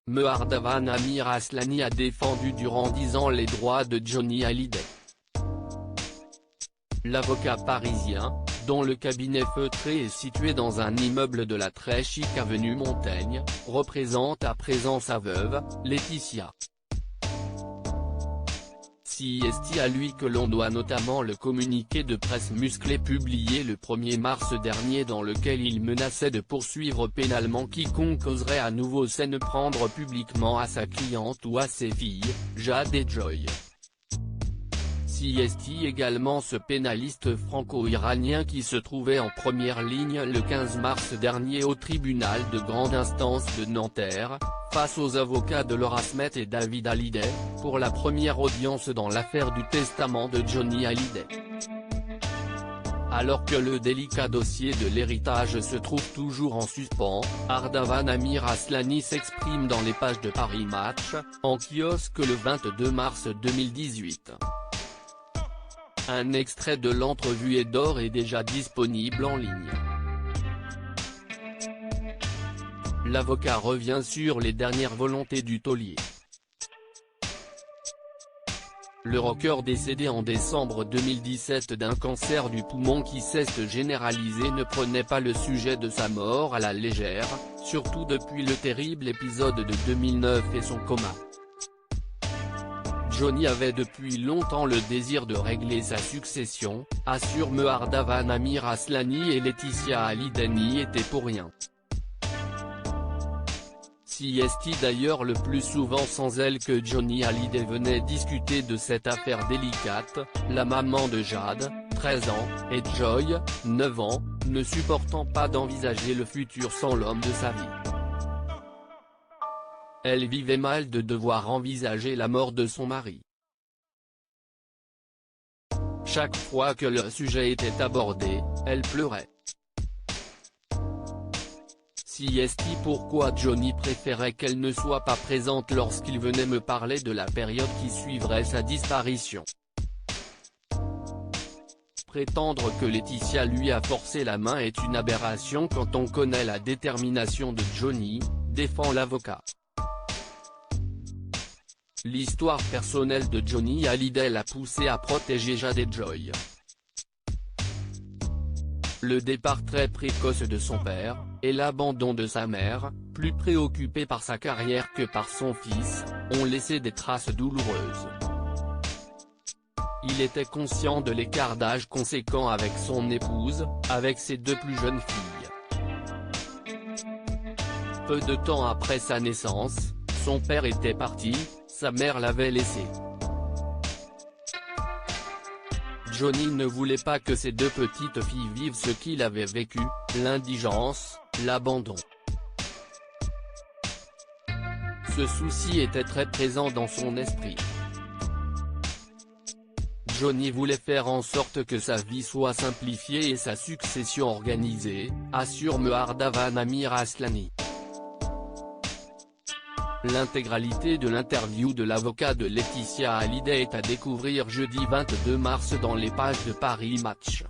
Mehardavan Amir Aslani a défendu durant 10 ans les droits de Johnny Hallyday. L'avocat parisien, dont le cabinet feutré est situé dans un immeuble de la très chic avenue Montaigne, représente à présent sa veuve, Laetitia. C'est à lui que l'on doit notamment le communiqué de presse musclé publié le 1er mars dernier dans lequel il menaçait de poursuivre pénalement quiconque oserait à nouveau s'en prendre publiquement à sa cliente ou à ses filles, Jade et Joy. C'est également ce pénaliste franco-iranien qui se trouvait en première ligne le 15 mars dernier au tribunal de grande instance de Nanterre, face aux avocats de Laura Smet et David Hallyday, pour la première audience dans l'affaire du testament de Johnny Hallyday. Alors que le délicat dossier de l'héritage se trouve toujours en suspens, Mehardavan Amir Aslani s'exprime dans les pages de Paris Match, en kiosque le 22 mars 2018. Un extrait de l'entrevue d'or est déjà disponible en ligne. L'avocat revient sur les dernières volontés du taulier. Le rocker décédé en décembre 2017 d'un cancer du poumon qui s'est généralisé ne prenait pas le sujet de sa mort à la légère, surtout depuis le terrible épisode de 2009 et son coma. Johnny avait depuis longtemps le désir de régler sa succession, assure Mehardavan Amir Aslani, et Laetitia Hallyday n'y était pour rien. C'est d'ailleurs le plus souvent sans elle que Johnny Hallyday venait discuter de cette affaire délicate, la maman de Jade, 13 ans, et Joy, 9 ans, ne supportant pas d'envisager le futur sans l'homme de sa vie. Elle vivait mal de devoir envisager la mort de son mari. Chaque fois que le sujet était abordé, elle pleurait. Pourquoi Johnny préférait qu'elle ne soit pas présente lorsqu'il venait me parler de la période qui suivrait sa disparition. Prétendre que Laetitia lui a forcé la main est une aberration quand on connaît la détermination de Johnny, défend l'avocat. L'histoire personnelle de Johnny Hallyday l'a poussé à protéger Jade et Joy. Le départ très précoce de son père, et l'abandon de sa mère, plus préoccupée par sa carrière que par son fils, ont laissé des traces douloureuses. Il était conscient de l'écart d'âge conséquent avec son épouse, avec ses 2 plus jeunes filles. Peu de temps après sa naissance, son père était parti, sa mère l'avait laissé. Johnny ne voulait pas que ses 2 petites filles vivent ce qu'il avait vécu, l'indigence, l'abandon. Ce souci était très présent dans son esprit. Johnny voulait faire en sorte que sa vie soit simplifiée et sa succession organisée, assure Mehardavan Amir Aslani. L'intégralité de l'interview de l'avocat de Laetitia Hallyday est à découvrir jeudi 22 mars dans les pages de Paris Match.